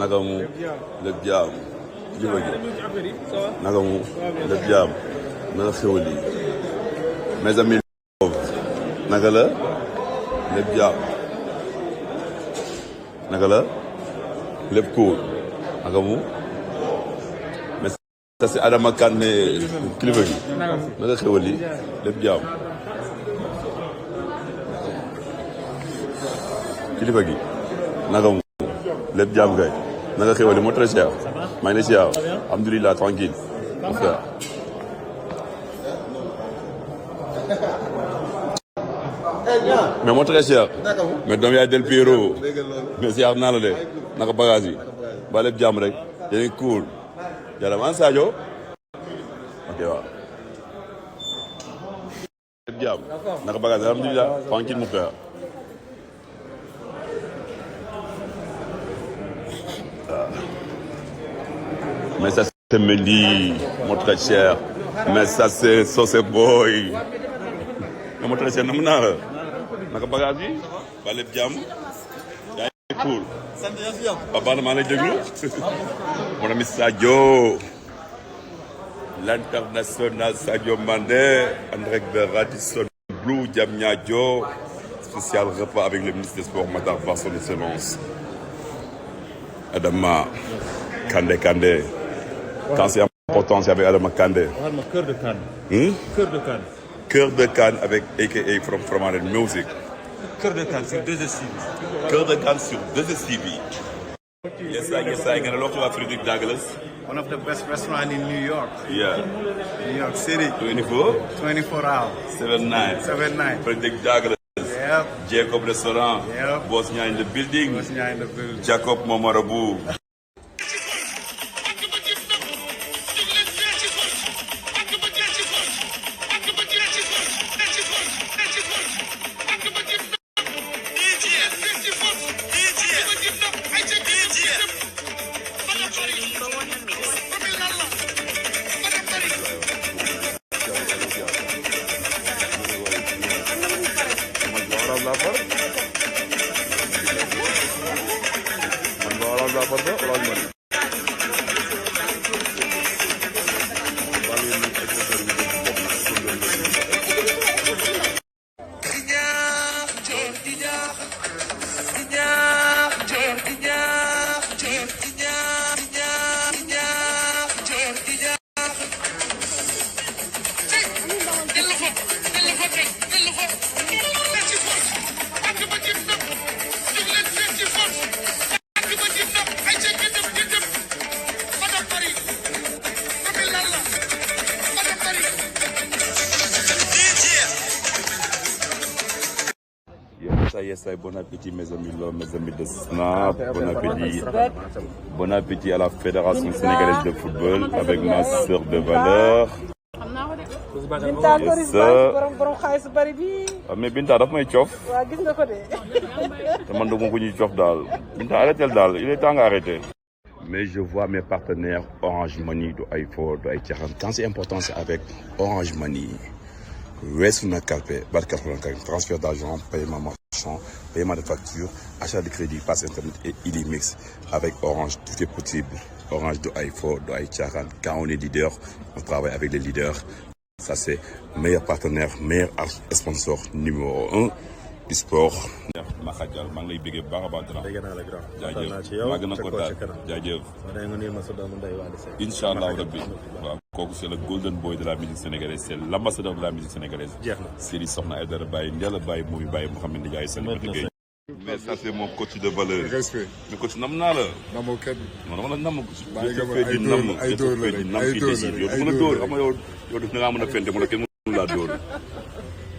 naka mu lépp jaam kilifa gi naka mu lépp jaam naka xewal yi mes amis naka la lépp jaam naka la lépp cool naka mu mais ça c'est Adama Kane kilifa gi naka xewal yi lépp jaam kilifa gi naka mu lépp jaam kay naka xewal yi moo très cher maa ngi lay siyaar alhamdulilah tranquille mon frère mais moo très cher mais doom yaay del Piero mais siyaar naa la de naka bagage yi ba lépp jaam rek yéen cool yàlla man Sadio ok waaw lépp jaam naka bagage yi alhamdulilah tranquille mon frère mais ça c'est Mendy moo très cher mais ça c'est Socé Boy moo très cher na mu naa la naka bagage yi ba lépp jàmm yaa ngi cool papa maa lay déglu mon ami Sadio l'international Sadio Mané en direct de Radisson Blu Diamniadio spécial repas avec le ministre des Sports Matar Ba son excellence Adama Kandé quand c'est important c'est avec Adama Kandé cœur de Cannes Cœur de Cannes avec a.k.a. from Fromanen Music. Cœur de Cannes sur 2STV. Cœur de Cannes sur 2STV. Yes, I get a lot of Frederick Douglass. One of the best restaurants in New York. Yeah. New York City. 24 hours. 7-9. Frederick Douglass. Yep. Jacob Restaurant. Yep. Bosnia in the building. Jacob Momarabu. Yes, bon appétit mes amis de Snap, bon appétit à la Fédération sénégalaise de football avec ma sœur de valeur. Mais Binta daf may coof. te man dama ko ñuy coof daal Binta arrêtel daal il est temps nga arrêter. Mais je vois mes partenaires Orange Money du ay fo du ay caaxaan quand c'est important c'est avec Orange Money. weesu na kalpe barka transfert d'argent paiement marchand paiement de facture achat de crédit passe internet et Illimix avec Orange tout est possible Orange du ay fo du ay caaxaan quand on est leader on travaille avec les leaders ça c'est meilleur partenaire meilleur sponsor numéro 1 du sport. ma xajal maa ngi lay bëggee bu baax a baax dara. dégg naa la grand. jaajëf maa gën a kontaan jaajëf. incha allah rabbi waaw kooku c'est le golden boy de la musique sénégalaise c'est l'ambassadeur de la musique sénégalaise. jeex na Seri Soxna Aïdara Baye Ndiala Baye Moumi Baye Mouhamed Ndiaye Salimata Gueye. mais ça c'est mon coach de valeur. respect. mais coach nam naa la. namoo kenn. non dama la nam. ay dóor la ay dóor yow du mën a dóor xam nga yow da ngaa mën a fente mu ne kenn mënu laa dóor.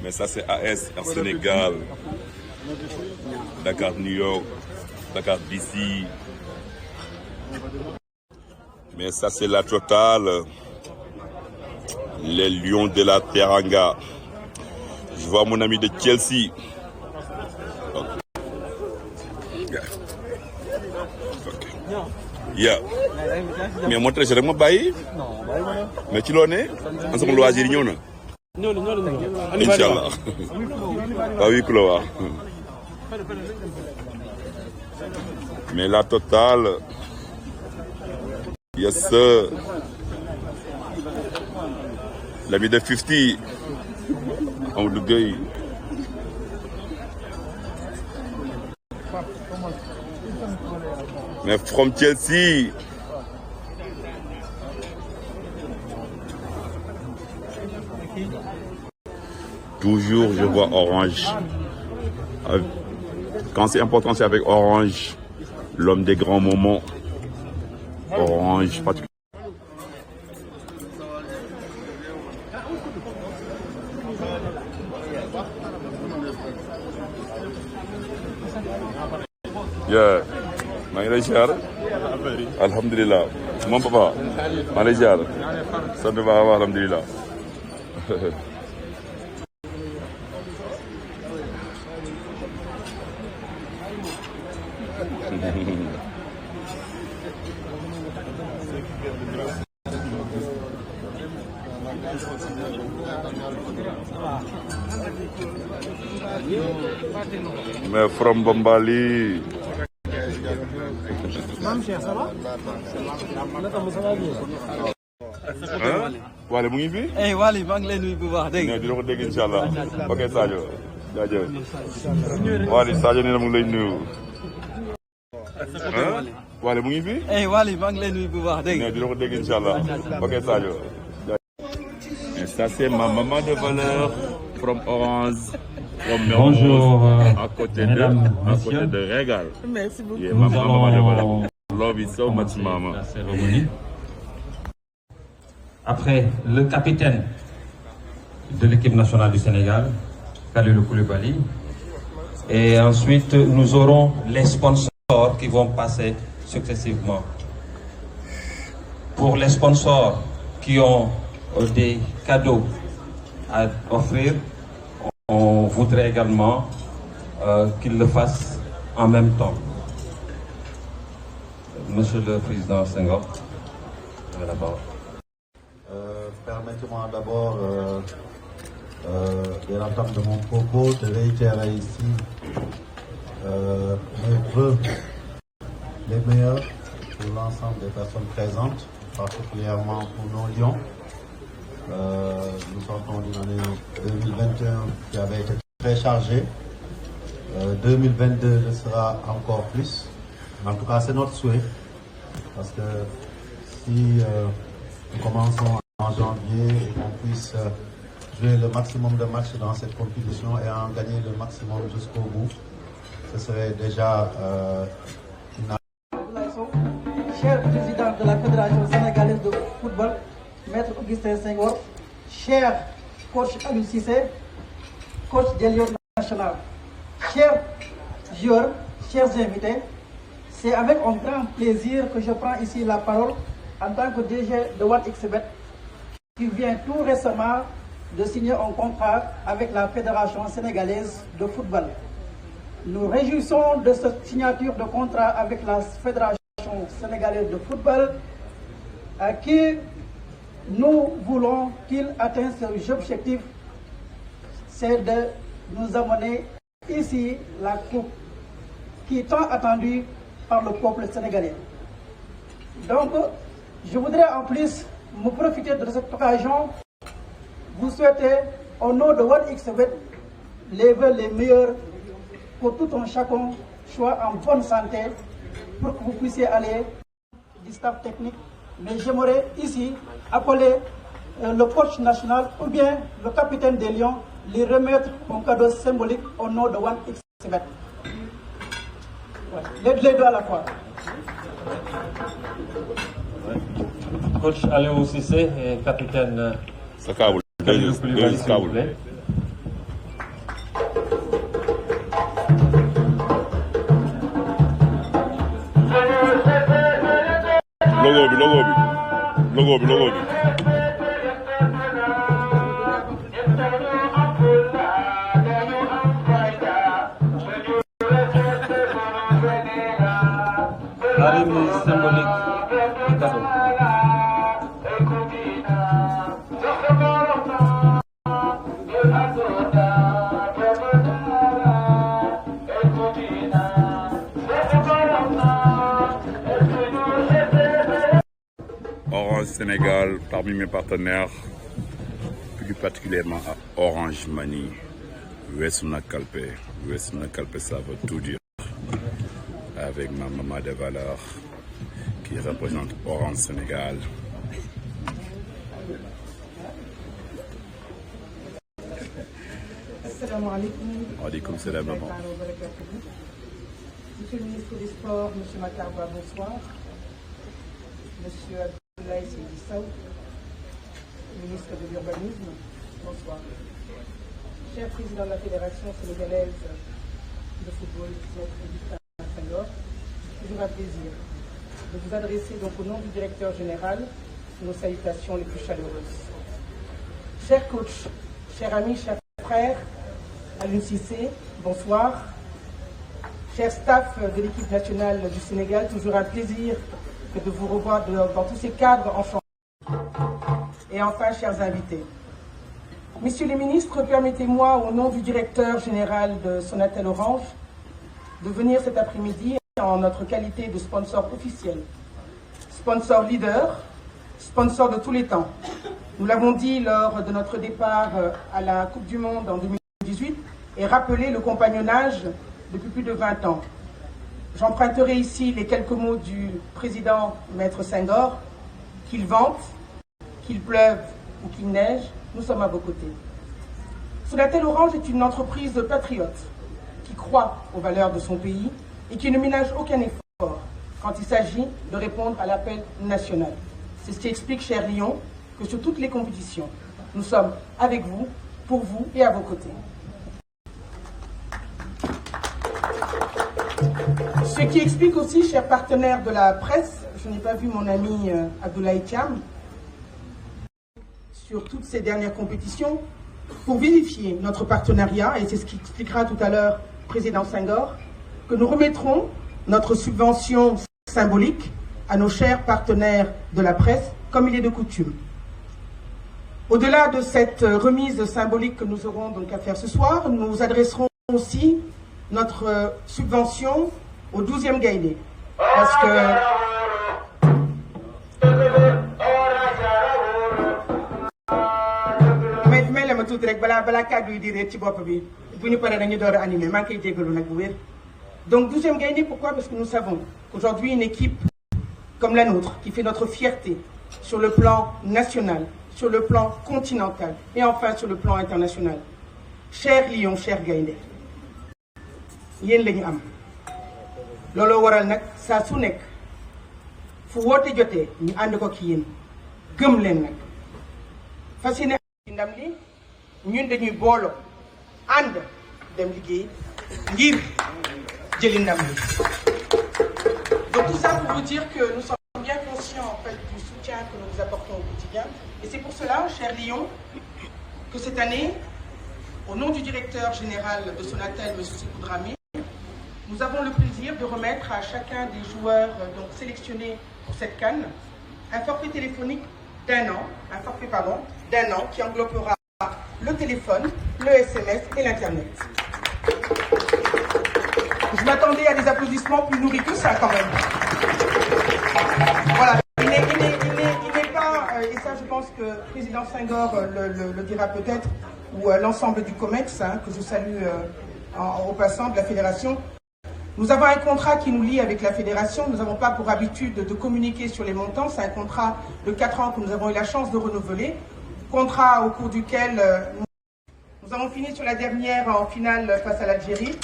mais ça c'est AS en Sénégal. Dakar New York, Dakar DC. Mais ça c'est la totale. Les Lions de la Teranga. Je vois mon ami de Chelsea. Okay. Yeah. Mais mon très cher rek ma bàyyi. mais ci loo ne. an sama loisir yi ñëw na. Inch'Allah. Ba huis clos waaw. Mais la totale, Yes, sir. L'ami de 50. Amadou Gueye. Mais from Chelsea. Toujours, je vois Orange. Quand c'est important, c'est avec Orange. L'homme des grands moments. Orange, particulièrement. Yeah. maa ngi lay ziar. alhamdulilah. moom papa. maa ngi lay ziar. sant bu baax alhamdulilah. mais from Bambali. Wally mu ngi fi. Wally maa ngi lay nuyu bu baax dégg nga. dina ko dégg incha allah. ok Sadio. jaajëf. Wally Sadio nee na mu ngi lay nuyu. Wally mu ngi fi. Wally maa ngi lay nuyu bu baax dégg nga. dina ko dégg incha allah. ok Sadio. Et ça c'est ma maman de valeur from Orange. Bonjour, à côté de Régal. Merci beaucoup. Nous allons love you so much, mama. la cérémonie. Après, le capitaine de l'équipe nationale du Sénégal, Kalidou Koulibaly. Et ensuite, nous aurons les sponsors qui vont passer successivement. Pour les sponsors qui ont des cadeaux à offrir, on voudrait également qu'ils le fassent en même temps. Monsieur le Président Senghor, d'abord. Permettez-moi d'abord, dès l'entame de mon propos, de réitérer ici mes vœux les meilleurs pour l'ensemble des personnes présentes, particulièrement pour nos lions. Nous sortons d'une année 2021 qui avait été très chargée. 2022 le sera encore plus. En tout cas, c'est notre souhait. Parce que si nous commençons en janvier et qu'on puisse jouer le maximum de matchs dans cette compétition et en gagner le maximum jusqu'au bout, ce serait déjà une... Cher président de la Fédération sénégalaise de football, Maître Augustin Senghor, cher coach Aliou Cissé, coach des Lions national, chers joueurs, chers invités, c'est avec un grand plaisir que je prends ici la parole en tant que DG de 1xBet qui vient tout récemment de signer un contrat avec la Fédération sénégalaise de football. Nous réjouissons de cette signature de contrat avec la Fédération sénégalaise de football à qui nous voulons qu'il atteigne ses objectifs, c'est de nous amener ici la coupe qui est tant attendue par le peuple sénégalais. Donc, je voudrais en plus me profiter de cette occasion, vous souhaiter au nom de 1xBet les vœux les meilleurs pour tout un chacun soit en bonne santé pour que vous puissiez aller du staff technique. Mais j'aimerais ici appeler le coach national ou bien le capitaine des Lions lui remettre un cadeau symbolique au nom de 1xBet. Ouais, les deux à la fois. Coach Aliou Cissé et capitaine Kalidou Koulibaly, s'il vous plaît. logo bi. La remise symbolique du cadeau. Sénégal, parmi mes partenaires, plus particulièrement à Orange Money, Wesuna Kalpe, ça veut tout dire, avec ma maman de valeur qui représente Orange Sénégal. Assalamu alaikum. Alaikum salam, maman. Monsieur le ministre des Sports, Monsieur Matarba, bonsoir. Monsieur Abdoulaye Seydi Sow, ministre de l'Urbanisme, bonsoir. Cher président de la Fédération sénégalaise de football, Maître Augustin Senghor, c'est toujours un plaisir de vous adresser donc au nom du directeur général nos salutations les plus chaleureuses. Chers coachs, chers amis, chers frères, Aliou Cissé, bonsoir. Cher staff de l'équipe nationale du Sénégal, toujours un plaisir de vous revoir dans tous ces cadres enchantés. Et enfin, chers invités. Messieurs les ministres, permettez-moi, au nom du directeur général de Sonatel Orange, de venir cet après-midi en notre qualité de sponsor officiel, sponsor leader, sponsor de tous les temps. Nous l'avons dit lors de notre départ à la Coupe du Monde en 2018 et rappelé le compagnonnage depuis plus de 20 ans. J'emprunterai ici les quelques mots du président Maître Senghor, qu'il vente, qu'il pleuve ou qu'il neige, nous sommes à vos côtés. Sonatel Orange est une entreprise patriote qui croit aux valeurs de son pays et qui ne ménage aucun effort quand il s'agit de répondre à l'appel national. C'est ce qui explique, cher Lyon, que sur toutes les compétitions, nous sommes avec vous, pour vous et à vos côtés. Ce qui explique aussi, chers partenaires de la presse, je n'ai pas vu mon ami Abdoulaye Thiam sur toutes ces dernières compétitions, pour vérifier notre partenariat, et c'est ce qui expliquera tout à l'heure le président Senghor, que nous remettrons notre subvention symbolique à nos chers partenaires de la presse, comme il est de coutume. Au-delà de cette remise symbolique que nous aurons donc à faire ce soir, nous adresserons aussi notre subvention au 12e Gaïndé. Parce que donc 12e Gaïndé, pourquoi? Parce que nous savons qu'aujourd'hui une équipe comme la nôtre, qui fait notre fierté sur le plan national, sur le plan continental et enfin sur le plan international. Cher Lyon, cher Gaïndé, yéen la ñu am looloo waral nag saa su nekk fu woote jotee ñu ànd ko ki yéen gëm leen nag fas yéene ndam li ñun dañuy booloo ànd dem liggéey ngir jëli ndam li. Donc tout ça pour vous dire que nous sommes bien conscients en fait du soutien que nous vous apportons au quotidien et c'est pour cela, cher Lyon, que cette année, au nom du directeur général de Sonatel, M. Sékou Dramé, nous avons le plaisir de remettre à chacun des joueurs donc sélectionnés pour cette CAN un forfait téléphonique d'un an qui englobera le téléphone, le SMS et l'Internet. Je m'attendais à des applaudissements plus nourris que ça quand même. Voilà, il n'est pas, et ça je pense que le président Senghor le dira peut-être, ou l'ensemble du COMEX, que je salue au passant de la Fédération. Nous avons un contrat qui nous lie avec la Fédération. Nous n'avons pas pour habitude de communiquer sur les montants. C'est un contrat de 4 ans que nous avons eu la chance de renouveler. Contrat au cours duquel nous avons fini sur la dernière en finale face à l'Algérie.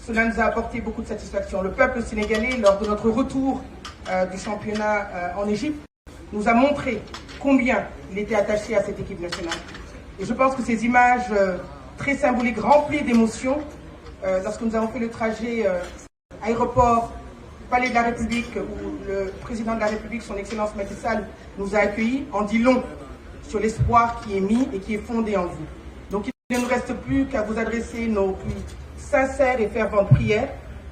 Cela nous a apporté beaucoup de satisfaction. Le peuple sénégalais, lors de notre retour du championnat en Égypte, nous a montré combien il était attaché à cette équipe nationale. Et je pense que ces images très symboliques, remplies d'émotions, lorsque nous avons fait le trajet aéroport, Palais de la République, où le président de la République, son Excellence Macky Sall, nous a accueillis, en dit long sur l'espoir qui est mis et qui est fondé en vous. Donc il ne nous reste plus qu'à vous adresser nos plus sincères et ferventes prières.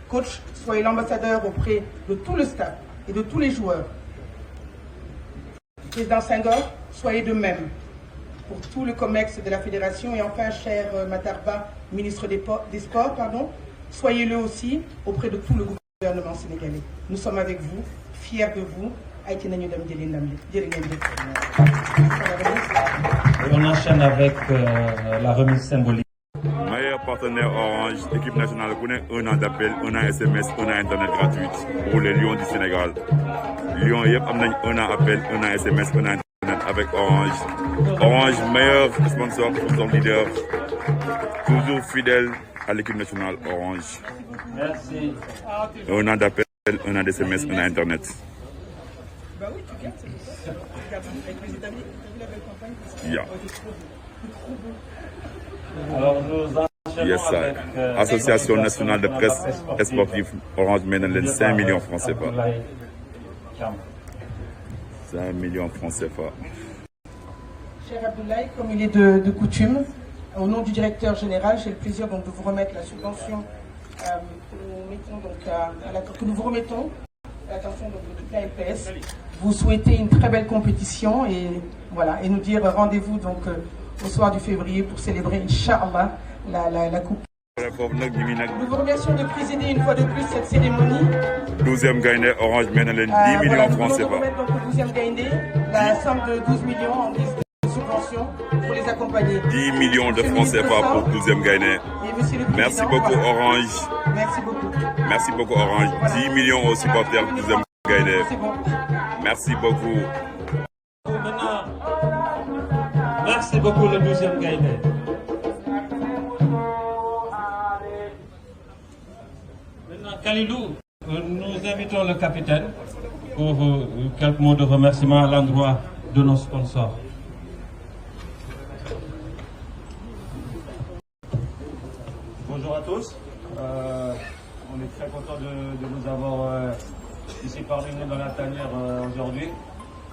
Coach, soyez l'ambassadeur auprès de tout le staff et de tous les joueurs. Président Senghor, soyez de même pour tout le COMEX de la Fédération. Et enfin, cher Matarba, ministre des Sports, soyez-le aussi auprès de tout le gouvernement sénégalais. Nous sommes avec vous, fiers de vous, ay ci nañu dem jëli ndam li jërë ngeen jëf. On enchaîne avec la remise symbolique. Meilleur partenaire Orange, équipe nationale connaît 1 an d'appel, 1 an SMS, 1 an Internet gratuit pour les Lions du Sénégal. Lions yep, amène 1 an appel, 1 an SMS, 1 an Internet avec Orange. Orange, meilleur sponsor, sponsor leader, toujours fidèle à l'équipe nationale Orange. Merci. 1 an d'appel, 1 an d'SMS, 1 an Internet. Bah oui, tu gardes, c'est ça. Tu gardes avec les États-Unis, tu as vu la belle campagne. Yeah. Alors nous enchaînons Yes, avec Association nationale de presse et sportive Orange mène 5 millions francs CFA. 5 millions francs CFA. Cher Abdoulaye, comme il est de coutume, au nom du directeur général, j'ai le plaisir donc de vous remettre la subvention que nous vous remettons à l'attention de toute la LPS. Vous souhaitez une très belle compétition et voilà, et nous dire rendez-vous donc au soir du février pour célébrer, Inch'Allah, la coupe. Nous vous remercions de présider une fois de plus cette cérémonie. 12e Gaïndé, Orange mène 10 millions francs CFA. Nous remettre donc au 12e Gaïndé la somme de 12 millions en guise de subvention pour les accompagner. 10 millions de francs CFA pour 12e Gaïndé. Merci beaucoup Orange. Merci beaucoup. Merci beaucoup Orange. 10 millions aux supporters du 12e Gaïndé. Merci beaucoup. Maintenant, merci beaucoup le 12e Gaïndé. Maintenant, Kalilou, nous invitons le capitaine pour quelques mots de remerciement à l'endroit de nos sponsors. Bonjour à tous. On est très content de vous avoir ici parmi nous dans la tanière aujourd'hui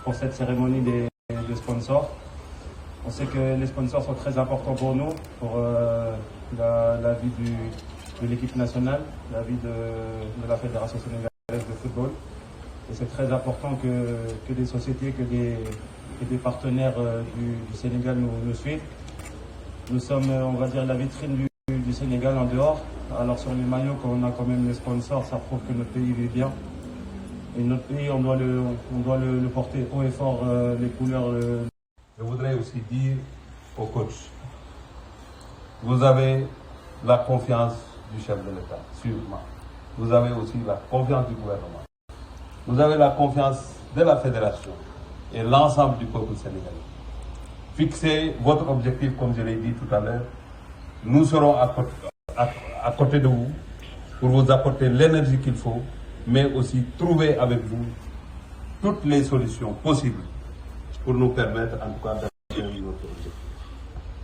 pour cette cérémonie des sponsors. On sait que les sponsors sont très importants pour nous, pour la vie de l'équipe nationale, la vie de la Fédération sénégalaise de football. Et c'est très important que des sociétés, que des partenaires du Sénégal nous suivent. Nous sommes, on va dire, la vitrine du Sénégal en dehors. Alors sur les maillots, quand on a quand même les sponsors, ça prouve que notre pays vit bien. Et notre pays, on doit le porter haut et fort, les couleurs. Je voudrais aussi dire au coach, vous avez la confiance du chef de l'État, sûrement. Vous avez aussi la confiance du gouvernement. Vous avez la confiance de la fédération et l'ensemble du peuple sénégalais. Fixez votre objectif, comme je l'ai dit tout à l'heure. Nous serons à côté de vous pour vous apporter l'énergie qu'il faut, mais aussi trouver avec vous toutes les solutions possibles pour nous permettre en tout cas d'atteindre notre objectif.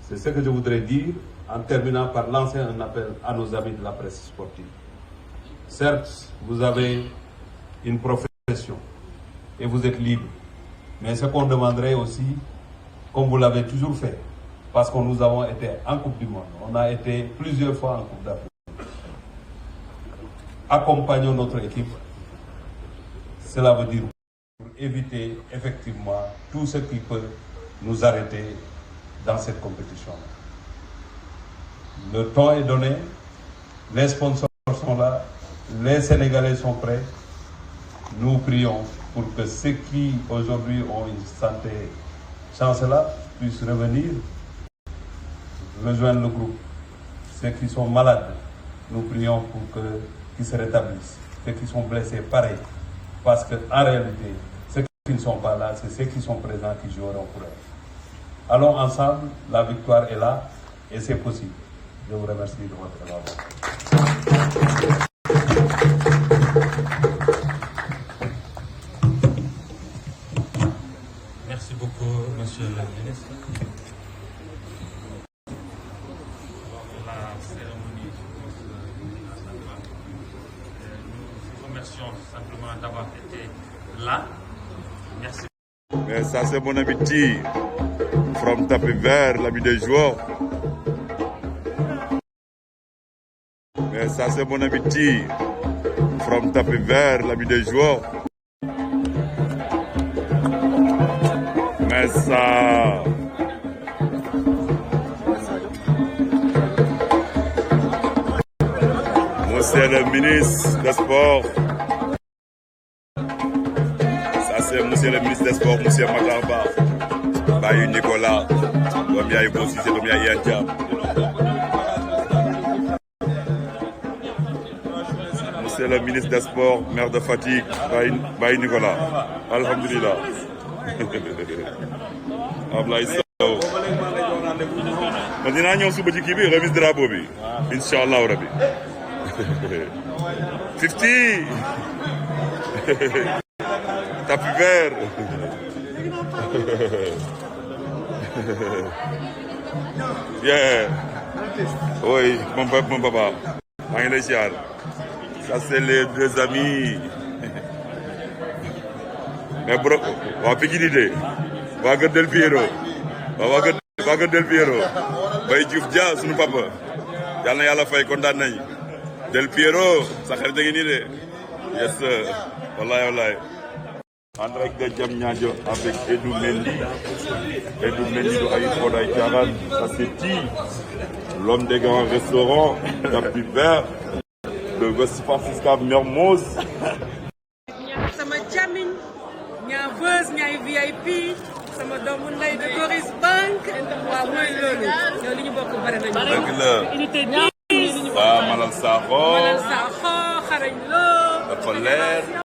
C'est ce que je voudrais dire en terminant par lancer un appel à nos amis de la presse sportive. Certes, vous avez une profession et vous êtes libre, mais ce qu'on demanderait aussi, comme vous l'avez toujours fait, parce que nous avons été en Coupe du Monde, on a été plusieurs fois en Coupe d'Afrique. Accompagnons notre équipe, cela veut dire pour éviter effectivement tout ce qui peut nous arrêter dans cette compétition. Le temps est donné, les sponsors sont là, les Sénégalais sont prêts. Nous prions pour que ceux qui aujourd'hui ont une santé chancelante puissent revenir, rejoindre le groupe. Ceux qui sont malades, nous prions pour qu'ils se rétablissent. Ceux qui sont blessés, pareil. Parce qu'en réalité, ceux qui ne sont pas là, c'est ceux qui sont présents qui joueront pour eux. Allons ensemble, la victoire est là et c'est possible. Je vous remercie de votre attention. Merci beaucoup, monsieur le ministre. La cérémonie, nous remercions simplement d'avoir été là. Merci. Mais ça, c'est mon ami T. From tapis vert, l'ami des joueurs. Mais ça, c'est mon ami T. From tapis vert, l'ami des joueurs. Mais ça. Monsieur le ministre des Sports. Ça, c'est monsieur le ministre des Sports, monsieur Matar Ba, Baye Nicolas, doom yaay Bo Cissé, doom yaay Yan Thiam. Monsieur le ministre des Sports, maire de Fatick, Baye Nicolas. Alhamdulillah. Ablaye Sow. Man dinaa ñëw suba ci kii bi remise drapeau bi. Inch'Allah rabbi. 50. Tapis vert. Yeah. Oui, mon papa. maa ngi lay siyaar. Ça c'est les deux amis. mais bro waa Pikine de waa Kër Del Piero waa Kër Del Piero Baye Diouf Dia sunu papa yal na yàlla fay kontaan nañ Del Piero sa xarit a ngi nii de yes wallahi en direct de Diamniadio avec Edou Mendy du ay fo day caaxaan ça c'est Ti l'homme des grands restaurants tapis vert de West Francisca Mermoz sama jamiñ ñaa bës ñaay VIP sama doomu ndey de Coris Bank waaw mooy loolu ñoo li ñu bokk bare nañu dëgg la unité 10 waaw Malal Sakho xarañ loo dafa leer